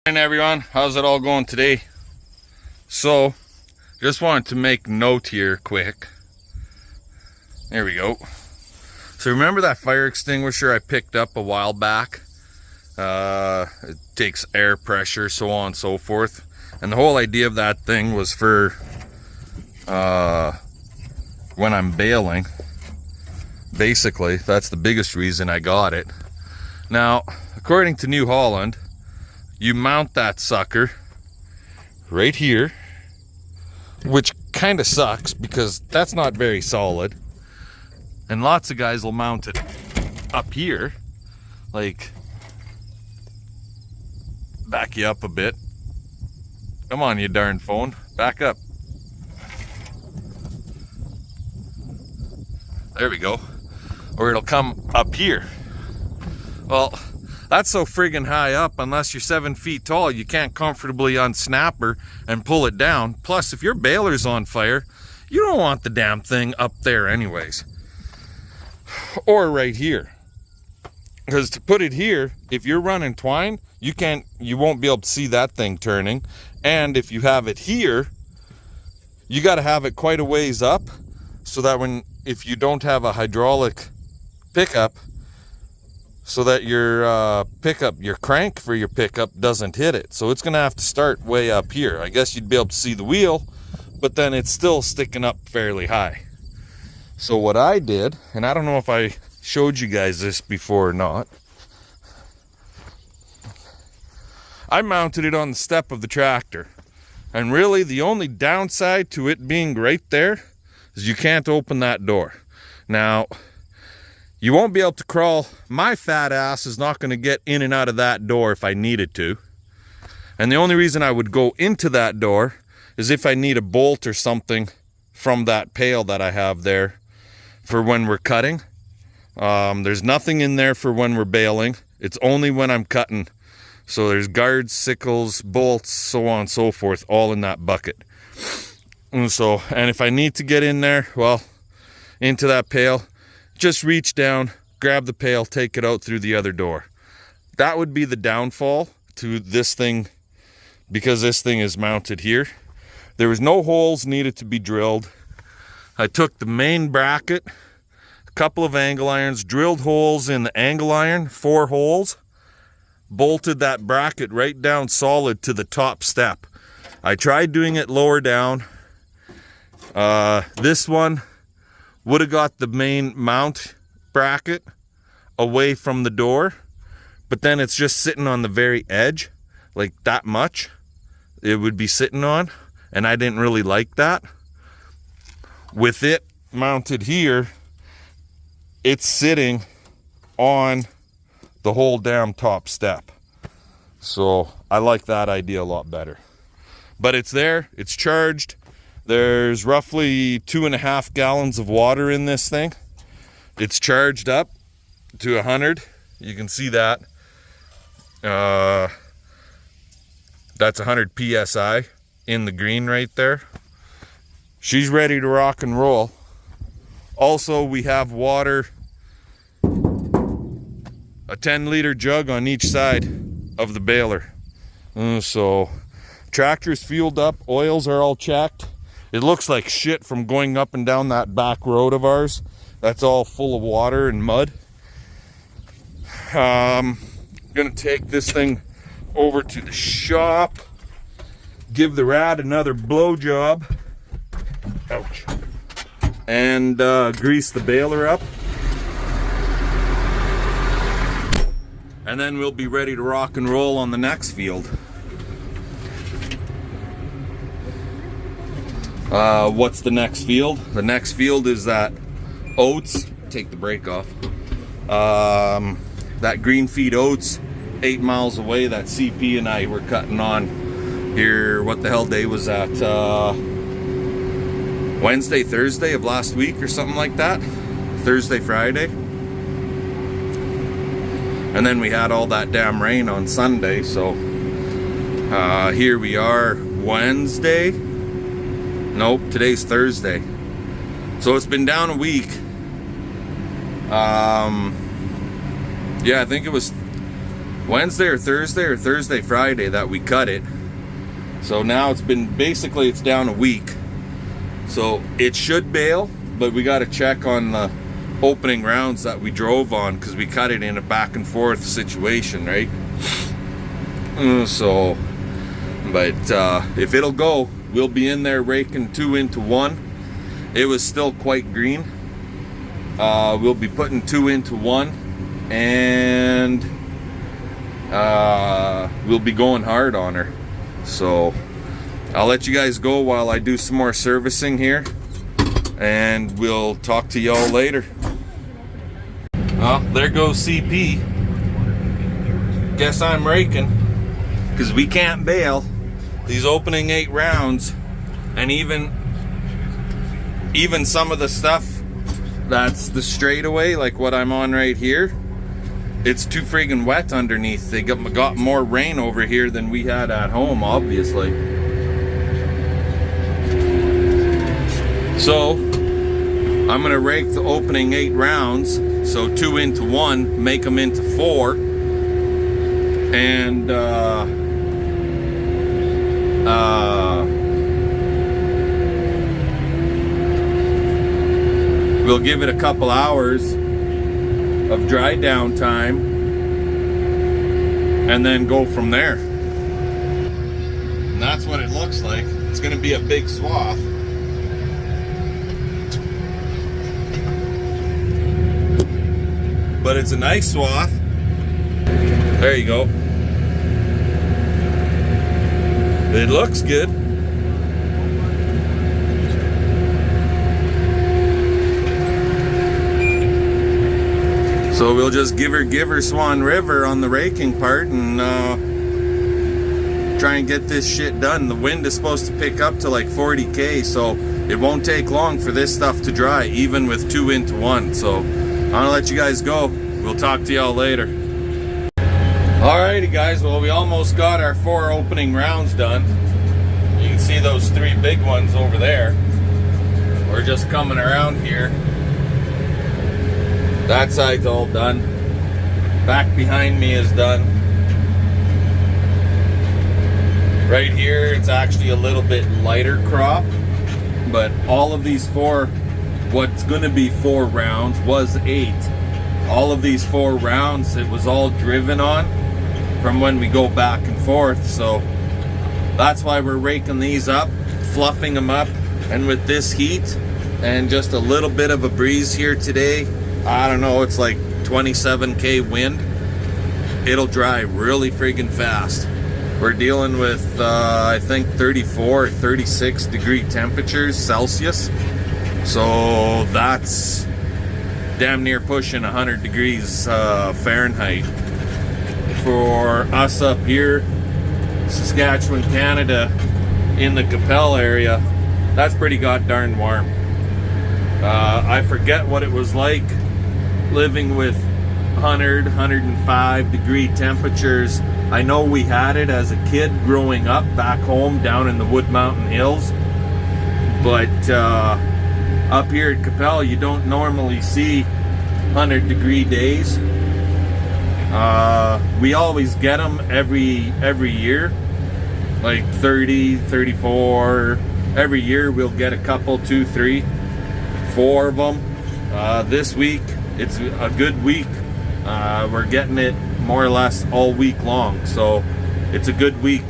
Hey everyone, how's it all going today? So, just wanted to make note here quick. There we go. So remember that fire extinguisher I picked up a while back? It takes air pressure, so on and so forth. And the whole idea of that thing was for when I'm baling. Basically, that's the biggest reason I got it. Now, according to New Holland, you mount that sucker right here, which kind of sucks because that's not very solid. And lots of guys will mount it up here, like, back you up a bit. Come on, you darn phone, back up. There we go. Or it'll come up here. Well, that's so friggin' high up, unless you're 7 feet tall, you can't comfortably unsnap her and pull it down. Plus, if your baler's on fire, you don't want the damn thing up there anyways. Or right here. Because to put it here, if you're running twine, you won't be able to see that thing turning. And if you have it here, you gotta have it quite a ways up, so that if you don't have a hydraulic pickup, so that your your crank for your pickup doesn't hit it. So it's gonna have to start way up here. I guess you'd be able to see the wheel, but then it's still sticking up fairly high. So what I did, and I don't know if I showed you guys this before or not, I mounted it on the step of the tractor. And really the only downside to it being right there is you can't open that door. Now, you won't be able to crawl. My fat ass is not going to get in and out of that door if I needed to. And the only reason I would go into that door is if I need a bolt or something from that pail that I have there for when we're cutting. There's nothing in there for when we're baling. It's only when I'm cutting. So there's guards, sickles, bolts, so on and so forth, all in that bucket. And if I need to get in there, well, into that pail, just reach down, grab the pail, take it out through the other door. That would be the downfall to this thing, because this thing is mounted here. There was no holes needed to be drilled. I took the main bracket, a couple of angle irons, drilled holes in the angle iron, 4 holes, bolted that bracket right down solid to the top step. I tried doing it lower down. This one would have got the main mount bracket away from the door, but then it's just sitting on the very edge, like that much it would be sitting on, and I didn't really like that. With it mounted here, it's sitting on the whole damn top step, so I like that idea a lot better. But it's there, it's charged. There's roughly 2.5 gallons of water in this thing. It's charged up to 100. You can see that. That's 100 PSI in the green right there. She's ready to rock and roll. Also, we have water, a 10-liter jug on each side of the baler. So, tractor's fueled up, oils are all checked. It looks like shit from going up and down that back road of ours. That's all full of water and mud. Gonna take this thing over to the shop, give the rat another blow job. Ouch. And grease the baler up. And then we'll be ready to rock and roll on the next field. What's the next field? The next field is that Oats. Take the brake off. That green feed Oats, 8 miles away, that CP and I were cutting on here. What the hell day was that? Wednesday, Thursday of last week or something like that. Thursday, Friday. And then we had all that damn rain on Sunday, so here we are Wednesday. Nope, today's Thursday. So it's been down a week. Yeah, I think it was Wednesday or Thursday, Friday that we cut it. So now it's been, basically it's down a week. So it should bail, but we got to check on the opening rounds that we drove on, because we cut it in a back and forth situation, right? So, but if it'll go, we'll be in there raking 2 into 1. It was still quite green. We'll be putting 2 into 1, and we'll be going hard on her. So I'll let you guys go while I do some more servicing here, and we'll talk to y'all later. Well, there goes CP. Guess I'm raking, because we can't bail these opening 8 rounds, and even some of the stuff that's the straightaway, like what I'm on right here, it's too friggin' wet underneath. They got more rain over here than we had at home, obviously. So I'm gonna rake the opening 8 rounds, so 2 into 1, make them into 4, and we'll give it a couple hours of dry down time, and then go from there. And that's what it looks like. It's gonna be a big swath. But it's a nice swath. There you go. It looks good. So we'll just give her Swan River on the raking part, and try and get this shit done. The wind is supposed to pick up to like 40k, so it won't take long for this stuff to dry, even with 2 into 1. So I'm gonna let you guys go. We'll talk to y'all later. Alrighty guys, well, we almost got our 4 opening rounds done. You can see those 3 big ones over there. We're just coming around here. That side's all done. Back behind me is done. Right here, it's actually a little bit lighter crop, but all of these 4, what's gonna be 4 rounds, was 8. All of these 4 rounds, it was all driven on from when we go back and forth. So that's why we're raking these up, fluffing them up, and with this heat and just a little bit of a breeze here today, I don't know, it's like 27k wind, it'll dry really friggin' fast. We're dealing with I think 34 or 36 degree temperatures Celsius, so that's damn near pushing 100 degrees Fahrenheit. For us up here, Saskatchewan, Canada, in the Capel area, that's pretty god-darn warm. I forget what it was like living with 100, 105 degree temperatures. I know we had it as a kid growing up back home down in the Wood Mountain Hills, but up here at Capel, you don't normally see 100 degree days. We always get them every year, like 30, 34. Every year we'll get a couple, 2, 3, 4 of them. This week, it's a good week. We're getting it more or less all week long, so it's a good week,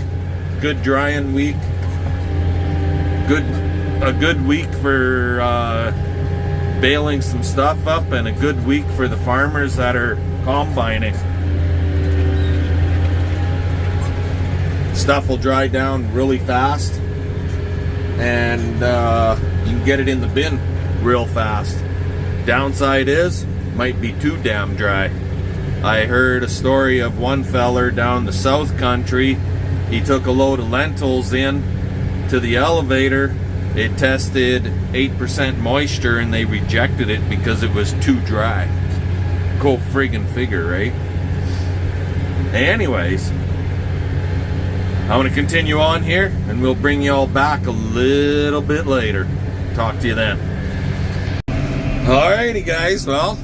good drying week, a good week for baling some stuff up, and a good week for the farmers that are combining. Stuff will dry down really fast, and you can get it in the bin real fast. Downside is, might be too damn dry. I heard a story of one feller down the South Country. He took a load of lentils in to the elevator. It tested 8% moisture, and they rejected it because it was too dry. Go friggin' figure, right? Anyways, I'm gonna continue on here, and we'll bring you all back a little bit later. Talk to you then. Alrighty guys, well,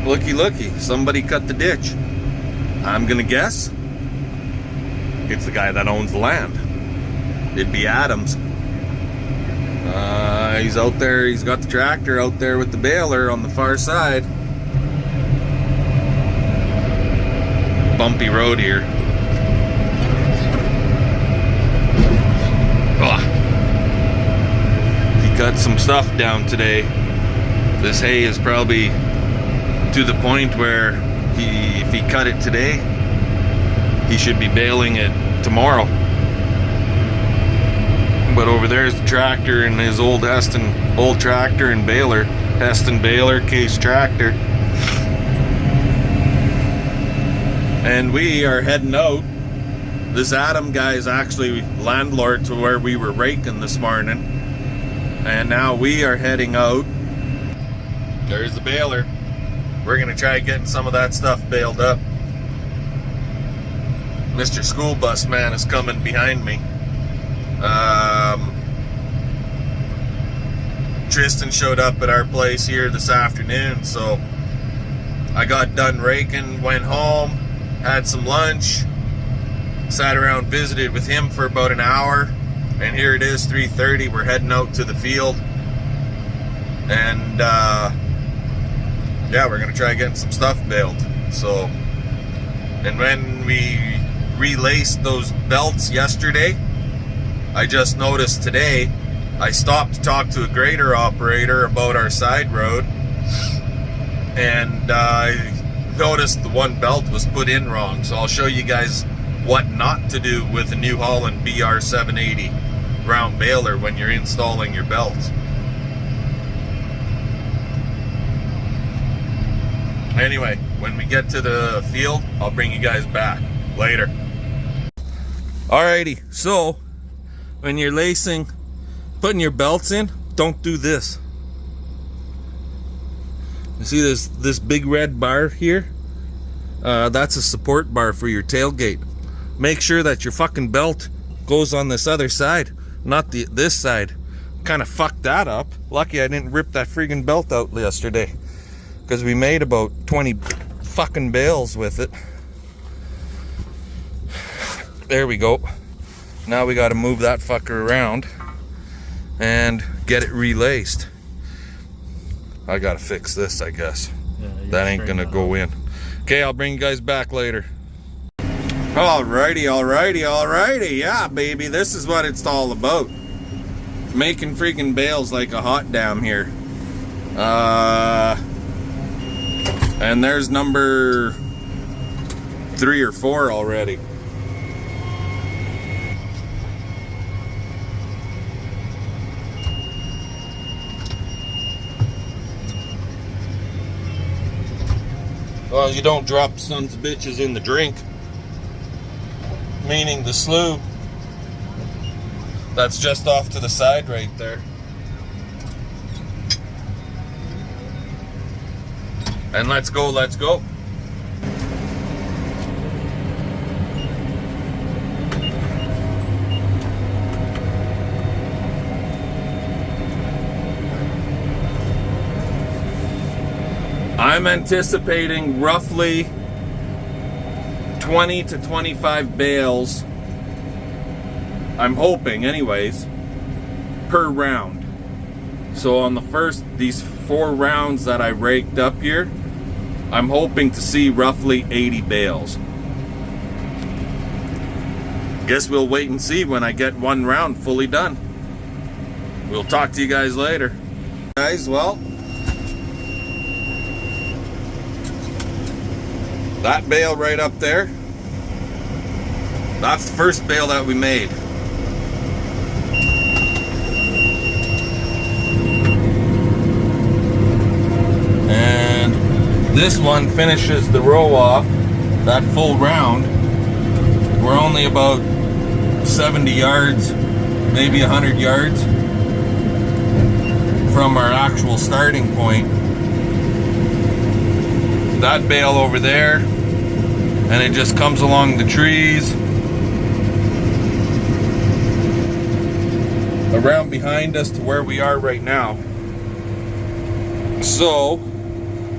looky, somebody cut the ditch. I'm gonna guess it's the guy that owns the land. It'd be Adams. He's out there, he's got the tractor out there with the baler on the far side. Bumpy road here. Ugh. He cut some stuff down today. This hay is probably to the point where if he cut it today, he should be baling it tomorrow. But over there is the tractor and his old tractor and baler. Heston baler, Case tractor. And we are heading out. This Adam guy is actually landlord to where we were raking this morning. And now we are heading out. There's the baler. We're gonna try getting some of that stuff baled up. Mr. School Bus Man is coming behind me. Tristan showed up at our place here this afternoon, so I got done raking, went home, had some lunch, sat around, visited with him for about an hour, and here it is, 3:30. We're heading out to the field, and yeah, we're gonna try getting some stuff baled. So, and when we relaced those belts yesterday, I just noticed today, I stopped to talk to a grader operator about our side road, and I noticed the one belt was put in wrong. So I'll show you guys what not to do with a New Holland BR780 round baler when you're installing your belts. Anyway, when we get to the field, I'll bring you guys back later. Alrighty, so when you're lacing, putting your belts in, don't do this. You see this big red bar here? That's a support bar for your tailgate. Make sure that your fucking belt goes on this other side, not this side. Kind of fucked that up. Lucky I didn't rip that friggin' belt out yesterday, because we made about 20 fucking bales with it. There we go. Now we got to move that fucker around and get it relaced. I gotta fix this, I guess. Yeah, that ain't gonna go in. Okay, I'll bring you guys back later. Alrighty. Yeah, baby, this is what it's all about. Making freaking bales like a hot damn here. And there's number 3 or 4 already. Well, you don't drop sons of bitches in the drink, meaning the slough. That's just off to the side right there. And let's go. I'm anticipating roughly 20 to 25 bales, I'm hoping anyways, per round. So on these 4 rounds that I raked up here, I'm hoping to see roughly 80 bales. Guess we'll wait and see when I get 1 round fully done. We'll talk to you guys later. Guys, well, that bale right up there, that's the first bale that we made. And this one finishes the row off, that full round. We're only about 70 yards, maybe 100 yards from our actual starting point. That bale over there, and it just comes along the trees around behind us to where we are right now. So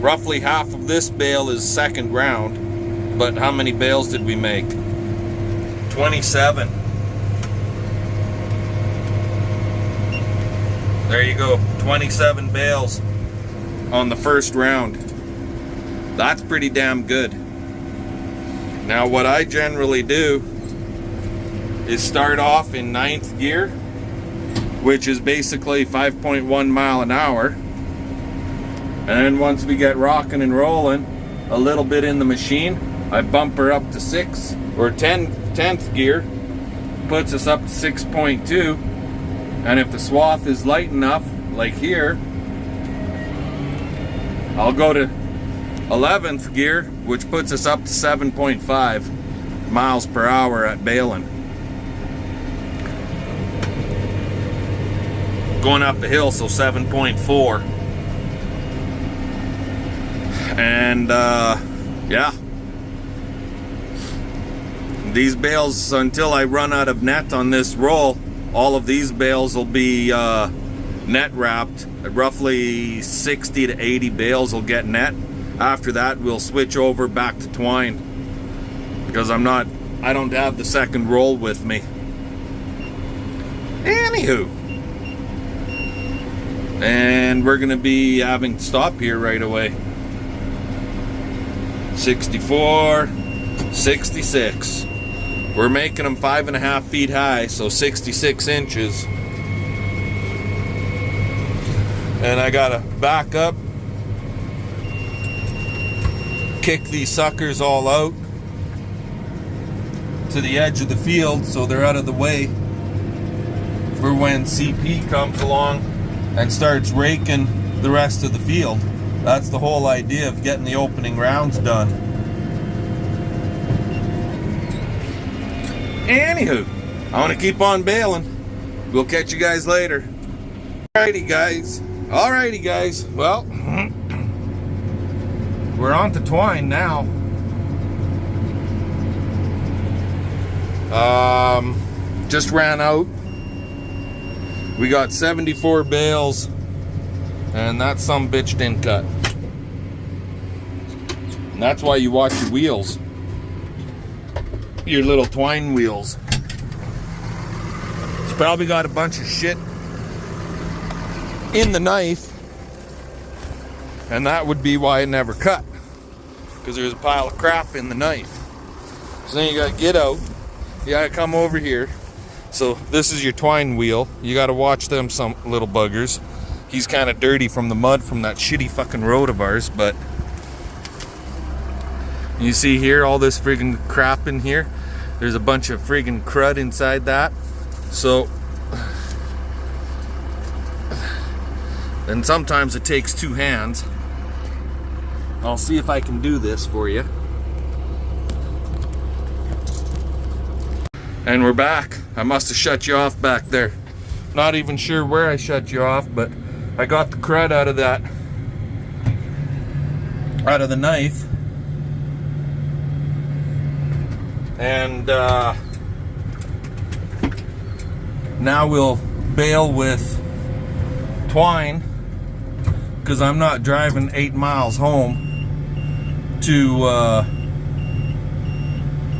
roughly half of this bale is second round, but how many bales did we make? 27. There you go, 27 bales on the first round. That's pretty damn good. Now what I generally do is start off in 9th gear, which is basically 5.1 mile an hour. And then once we get rocking and rolling a little bit in the machine, I bump her up to 10th gear, puts us up to 6.2. And if the swath is light enough, like here, I'll go to 11th gear, which puts us up to 7.5 miles per hour at Baling. Going up the hill, so 7.4. And yeah, these bales, until I run out of net on this roll, all of these bales will be net wrapped. Roughly 60 to 80 bales will get net. After that, we'll switch over back to twine, because I don't have the second roll with me. Anywho, and we're gonna be having to stop here right away. 64, 66. We're making them 5.5 feet high, so 66 inches. And I gotta back up, kick these suckers all out to the edge of the field so they're out of the way for when CP comes along and starts raking the rest of the field. That's the whole idea of getting the opening rounds done. Anywho, I want to keep on baling. We'll catch you guys later. Alrighty guys. Well, we're on to twine now. Just ran out. We got 74 bales, and that sumbitch didn't cut. And that's why you watch your wheels. Your little twine wheels. It's probably got a bunch of shit in the knife, and that would be why it never cut, because there's a pile of crap in the knife. So then you gotta get out, you gotta come over here. So this is your twine wheel. You gotta watch them, some little buggers. He's kind of dirty from the mud from that shitty fucking road of ours, but you see here all this friggin' crap in here. There's a bunch of friggin' crud inside that. So, and sometimes it takes two hands. I'll see if I can do this for you. And we're back. I must have shut you off back there. Not even sure where I shut you off, but I got the crud out of that, out of the knife. And now we'll bale with twine, because I'm not driving 8 miles home to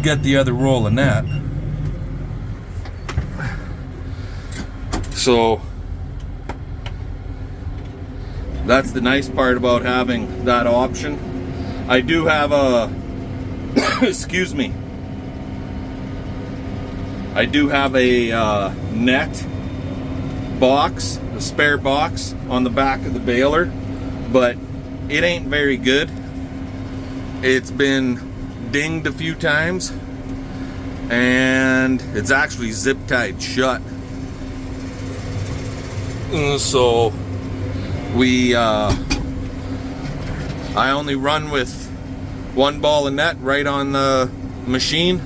get the other roll of net. So that's the nice part about having that option. I do have a excuse me, I do have a net box, a spare box on the back of the baler, but it ain't very good. It's been dinged a few times, and it's actually zip tied shut. So we I only run with one ball of net right on the machine,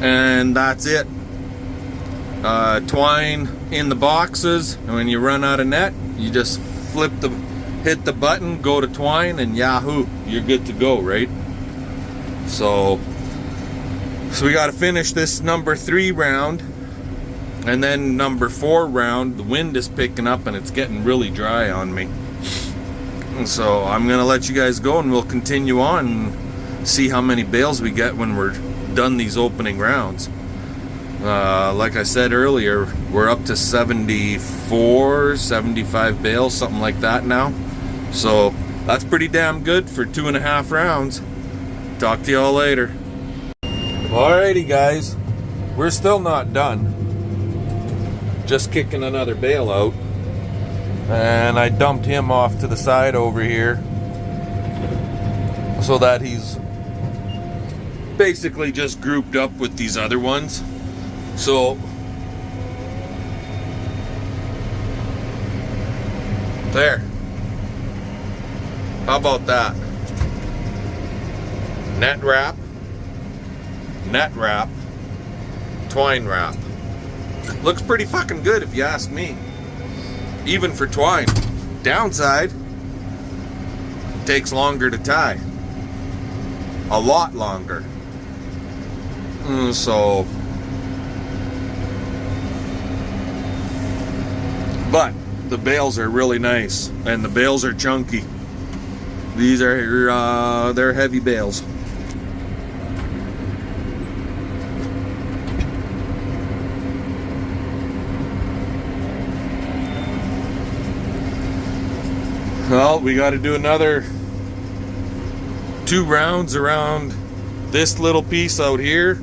and that's it. Twine in the boxes, and when you run out of net, you just hit the button, go to twine, and yahoo, you're good to go, right? So we got to finish this number 3 round, and then number 4 round. The wind is picking up and it's getting really dry on me, and so I'm gonna let you guys go, and we'll continue on and see how many bales we get when we're done these opening rounds. Like I said earlier, we're up to 74, 75 bales, something like that now. So that's pretty damn good for 2.5 rounds. Talk to y'all later. Alrighty guys, we're still not done. Just kicking another bale out. And I dumped him off to the side over here so that he's basically just grouped up with these other ones. So there. How about that? Net wrap, twine wrap. Looks pretty fucking good if you ask me. Even for twine. Downside, takes longer to tie. A lot longer. But the bales are really nice, and the bales are chunky. These are they're heavy bales. Well, we got to do another 2 rounds around this little piece out here,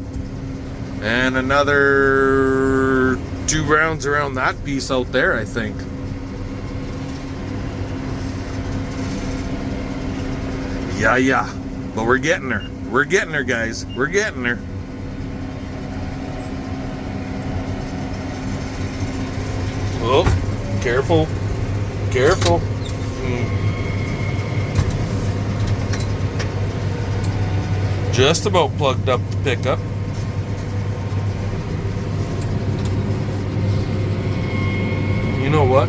and another 2 rounds around that piece out there, I think. Yeah, but we're getting her. We're getting her, guys. We're getting her. Oh, careful. Careful. Just about plugged up the pickup. You know what?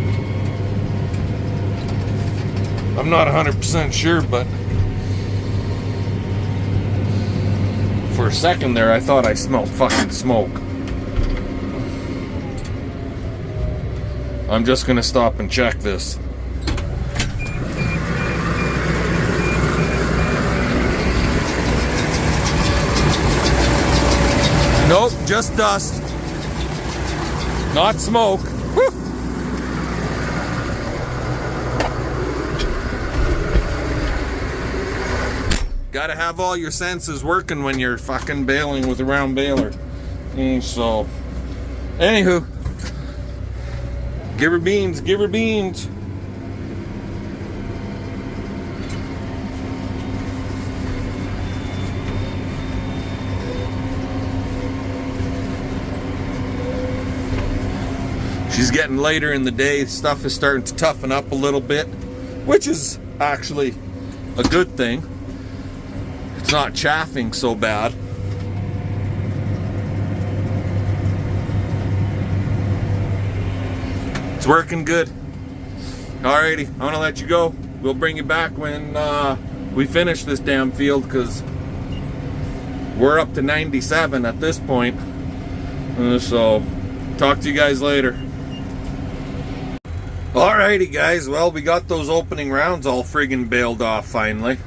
I'm not 100% sure, but for a second there I thought I smelled fucking smoke. I'm just gonna stop and check this. Nope, just dust. Not smoke. Whew. Gotta have all your senses working when you're fucking baling with a round baler. So, anywho, give her beans, give her beans. She's getting later in the day. Stuff is starting to toughen up a little bit, which is actually a good thing. It's not chaffing so bad. It's working good. Alrighty, I'm gonna let you go. We'll bring you back when we finish this damn field, because we're up to 97 at this point. So, talk to you guys later. Alrighty guys, well, we got those opening rounds all friggin' bailed off finally.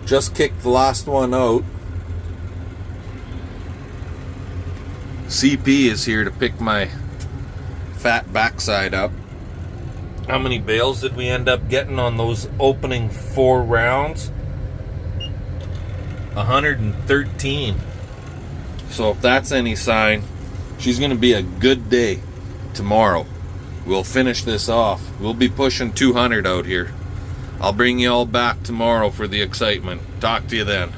Just kicked the last one out. CP is here to pick my fat backside up. How many bales did we end up getting on those opening 4 rounds? 113. So if that's any sign, she's gonna be a good day tomorrow. We'll finish this off. We'll be pushing 200 out here. I'll bring you all back tomorrow for the excitement. Talk to you then.